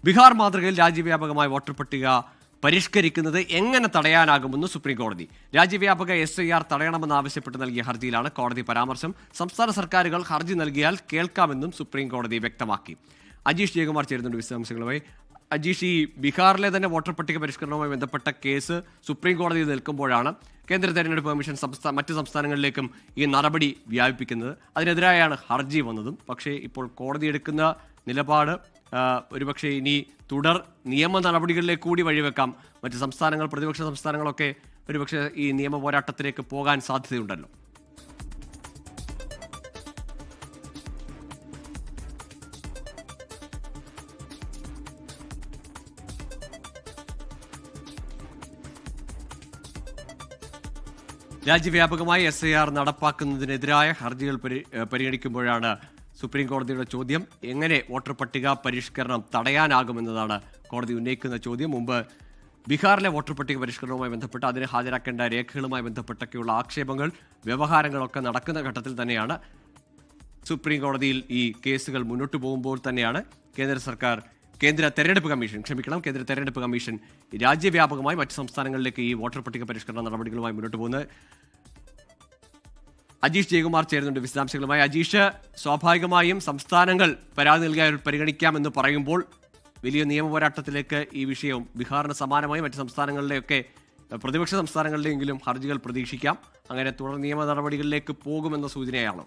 ബീഹാർ മാതൃകയിൽ രാജ്യവ്യാപകമായ വോട്ടർ പട്ടിക പരിഷ്കരിക്കുന്നത് എങ്ങനെ തടയാനാകുമെന്ന് സുപ്രീം കോടതി. രാജ്യവ്യാപക SIR തടയണമെന്നാവശ്യപ്പെട്ട് നൽകിയ ഹർജിയിലാണ് കോടതി പരാമർശം. സംസ്ഥാന സർക്കാരുകൾ ഹർജി നൽകിയാൽ കേൾക്കാമെന്നും സുപ്രീം കോടതി വ്യക്തമാക്കി. അജീഷ് ജയകുമാർ ചേരുന്നുണ്ട് വിശദാംശങ്ങളുമായി. അജീഷ്, ഈ ബീഹാറിലെ തന്നെ വോട്ടർ പട്ടിക പരിഷ്കരണവുമായി ബന്ധപ്പെട്ട കേസ് സുപ്രീം കോടതിയിൽ നിൽക്കുമ്പോഴാണ് കേന്ദ്ര തെരഞ്ഞെടുപ്പ് കമ്മീഷൻ മറ്റ് സംസ്ഥാനങ്ങളിലേക്കും ഈ നടപടി വ്യാപിപ്പിക്കുന്നത്. അതിനെതിരായാണ് ഹർജി വന്നതും. പക്ഷേ ഇപ്പോൾ കോടതി എടുക്കുന്ന നിലപാട് ഒരുപക്ഷെ ഇനി തുടർ നിയമ നടപടികളിലേക്ക് കൂടി വഴിവെക്കാം. മറ്റ് സംസ്ഥാനങ്ങൾ, പ്രതിപക്ഷ സംസ്ഥാനങ്ങളൊക്കെ ഒരുപക്ഷെ ഈ നിയമ പോരാട്ടത്തിലേക്ക് പോകാൻ സാധ്യതയുണ്ടല്ലോ. രാജ്യവ്യാപകമായി SIR നടപ്പാക്കുന്നതിനെതിരായ ഹർജികൾ പരിഗണിക്കുമ്പോഴാണ് സുപ്രീം കോടതിയുടെ ചോദ്യം. എങ്ങനെ വോട്ടർ പട്ടിക പരിഷ്കരണം തടയാനാകുമെന്നതാണ് കോടതി ഉന്നയിക്കുന്ന ചോദ്യം. മുമ്പ് ബീഹാറിലെ വോട്ടർ പട്ടിക പരിഷ്കരണവുമായി ബന്ധപ്പെട്ട് അതിന് ഹാജരാക്കേണ്ട രേഖകളുമായി ബന്ധപ്പെട്ടൊക്കെയുള്ള ആക്ഷേപങ്ങൾ, വ്യവഹാരങ്ങളൊക്കെ നടക്കുന്ന ഘട്ടത്തിൽ തന്നെയാണ് സുപ്രീം കോടതിയിൽ ഈ കേസുകൾ മുന്നോട്ട് പോകുമ്പോൾ തന്നെയാണ് കേന്ദ്ര തെരഞ്ഞെടുപ്പ് കമ്മീഷൻ രാജ്യവ്യാപകമായി മറ്റ് സംസ്ഥാനങ്ങളിലേക്ക് ഈ വോട്ടർ പട്ടിക പരിഷ്കരണ നടപടികളുമായി മുന്നോട്ട് പോകുന്നത്. അജീഷ് ജയകുമാർ ചേരുന്നുണ്ട് വിശദാംശങ്ങളുമായി. അജീഷ്, സ്വാഭാവികമായും സംസ്ഥാനങ്ങൾ പരാതി നൽകിയാൽ പരിഗണിക്കാമെന്ന് പറയുമ്പോൾ വലിയ നിയമ പോരാട്ടത്തിലേക്ക് ഈ വിഷയവും ബീഹാറിന് സമാനമായി മറ്റ് സംസ്ഥാനങ്ങളിലെയൊക്കെ പ്രതിപക്ഷ സംസ്ഥാനങ്ങളിലെങ്കിലും ഹർജികൾ പ്രതീക്ഷിക്കാം. അങ്ങനെ തുടർ നിയമ നടപടികളിലേക്ക് പോകുമെന്ന സൂചനയാണ്.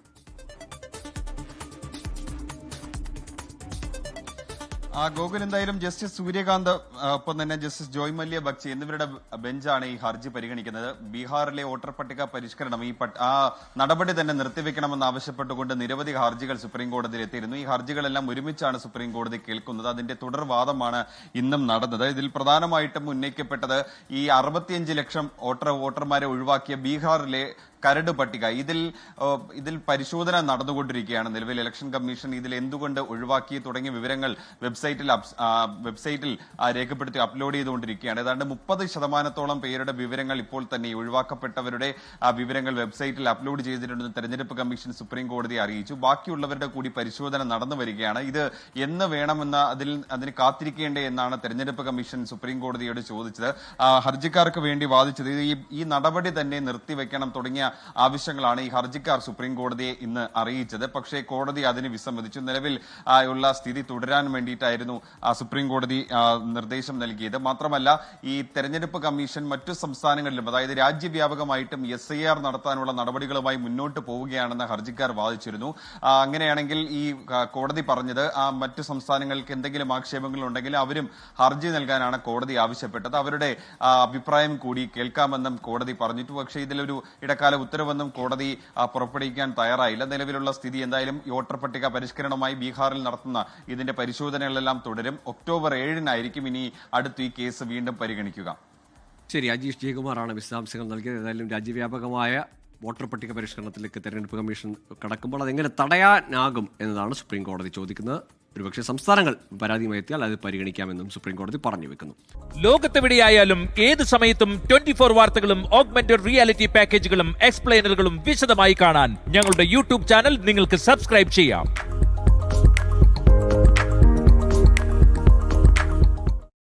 ഗോകുൽ, എന്തായാലും ജസ്റ്റിസ് സൂര്യകാന്ത് ഒപ്പം തന്നെ ജസ്റ്റിസ് ജോയ് മല്യ ബഗ്ചി എന്നിവരുടെ ബെഞ്ചാണ് ഈ ഹർജി പരിഗണിക്കുന്നത്. ബീഹാറിലെ വോട്ടർ പട്ടിക പരിഷ്കരണം ആ നടപടി തന്നെ നിർത്തിവെക്കണമെന്ന് ആവശ്യപ്പെട്ടുകൊണ്ട് നിരവധി ഹർജികൾ സുപ്രീം കോടതിയിൽ എത്തിയിരുന്നു. ഈ ഹർജികളെല്ലാം ഒരുമിച്ചാണ് സുപ്രീം കോടതി കേൾക്കുന്നത്. അതിന്റെ തുടർവാദമാണ് ഇന്നും നടന്നത്. ഇതിൽ പ്രധാനമായിട്ടും ഉന്നയിക്കപ്പെട്ടത് ഈ 65 ലക്ഷം വോട്ടർമാരെ ഒഴിവാക്കിയ ബീഹാറിലെ കരട് പട്ടിക, ഇതിൽ പരിശോധന നടന്നുകൊണ്ടിരിക്കുകയാണ്. നിലവിൽ ഇലക്ഷൻ കമ്മീഷൻ ഇതിൽ എന്തുകൊണ്ട് ഒഴിവാക്കി തുടങ്ങിയ വിവരങ്ങൾ വെബ്സൈറ്റിൽ രേഖപ്പെടുത്തി അപ്ലോഡ് ചെയ്തുകൊണ്ടിരിക്കുകയാണ്. ഏതാണ്ട് 30% പേരുടെ വിവരങ്ങൾ ഇപ്പോൾ തന്നെ ഒഴിവാക്കപ്പെട്ടവരുടെ വിവരങ്ങൾ വെബ്സൈറ്റിൽ അപ്ലോഡ് ചെയ്തിട്ടുണ്ടെന്ന് തെരഞ്ഞെടുപ്പ് കമ്മീഷൻ സുപ്രീം കോടതിയെ അറിയിച്ചു. ബാക്കിയുള്ളവരുടെ കൂടി പരിശോധന നടന്നു വരികയാണ്. ഇത് എന്ന് വേണമെന്ന് അതിന് കാത്തിരിക്കേണ്ടേ എന്നാണ് തെരഞ്ഞെടുപ്പ് കമ്മീഷൻ സുപ്രീം കോടതിയോട് ചോദിച്ചത്. ഹർജിക്കാർക്ക് വേണ്ടി വാദിച്ചത് ഈ നടപടി തന്നെ നിർത്തിവെക്കണം തുടങ്ങിയ ആവശ്യങ്ങളാണ് ഈ ഹർജിക്കാർ സുപ്രീം കോടതിയെ ഇന്ന് അറിയിച്ചത്. പക്ഷേ കോടതി അതിന് വിസമ്മതിച്ചു. നിലവിൽ ഉള്ള സ്ഥിതി തുടരാൻ വേണ്ടിയിട്ടായിരുന്നു സുപ്രീം കോടതി നിർദ്ദേശം നൽകിയത്. മാത്രമല്ല, ഈ തെരഞ്ഞെടുപ്പ് കമ്മീഷൻ മറ്റു സംസ്ഥാനങ്ങളിലും, അതായത് രാജ്യവ്യാപകമായിട്ടും SIR നടത്താനുള്ള നടപടികളുമായി മുന്നോട്ട് പോവുകയാണെന്ന് ഹർജിക്കാർ വാദിച്ചിരുന്നു. അങ്ങനെയാണെങ്കിൽ ഈ കോടതി പറഞ്ഞത് മറ്റു സംസ്ഥാനങ്ങൾക്ക് എന്തെങ്കിലും ആക്ഷേപങ്ങൾ ഉണ്ടെങ്കിൽ അവരും ഹർജി നൽകാനാണ് കോടതി ആവശ്യപ്പെട്ടത്. അവരുടെ അഭിപ്രായം കൂടി കേൾക്കാമെന്നും കോടതി പറഞ്ഞിട്ടു. പക്ഷേ ഇതിലൊരു ഇടക്കാല ഉത്തരവൊന്നും കോടതി പുറപ്പെടുവിക്കാൻ തയ്യാറായില്ല. നിലവിലുള്ള സ്ഥിതി എന്തായാലും വോട്ടർ പട്ടിക പരിഷ്കരണമായി ബീഹാറിൽ നടത്തുന്ന ഇതിന്റെ പരിശോധനകളെല്ലാം തുടരും. ഒക്ടോബർ 7-നായിരിക്കും ഇനി അടുത്ത് ഈ കേസ് വീണ്ടും പരിഗണിക്കുക. ശരി, അജീഷ് ജയകുമാറാണ് വിശദാംശങ്ങൾ നൽകിയത്. ഏതായാലും രാജ്യവ്യാപകമായ വോട്ടർ പട്ടിക പരിഷ്കരണത്തിലേക്ക് തെരഞ്ഞെടുപ്പ് കമ്മീഷൻ കടക്കുമ്പോൾ അതെങ്ങനെ തടയാനാകും എന്നതാണ് സുപ്രീം കോടതി ചോദിക്കുന്നത്. ഒരുപക്ഷെ സംസ്ഥാനങ്ങൾ പരാതിയുമായി എത്തിയാൽ അത് പരിഗണിക്കാമെന്നും സുപ്രീം കോടതി പറഞ്ഞു വെക്കുന്നു. ലോകത്തെവിടെയായാലും ഏത് സമയത്തും 24 വാർത്തകളും ഓഗ്മെന്റഡ് റിയാലിറ്റി പാക്കേജുകളും എക്സ്പ്ലെയിനറുകളും വിശദമായി കാണാൻ ഞങ്ങളുടെ യൂട്യൂബ് ചാനൽ നിങ്ങൾക്ക് സബ്സ്ക്രൈബ് ചെയ്യാം.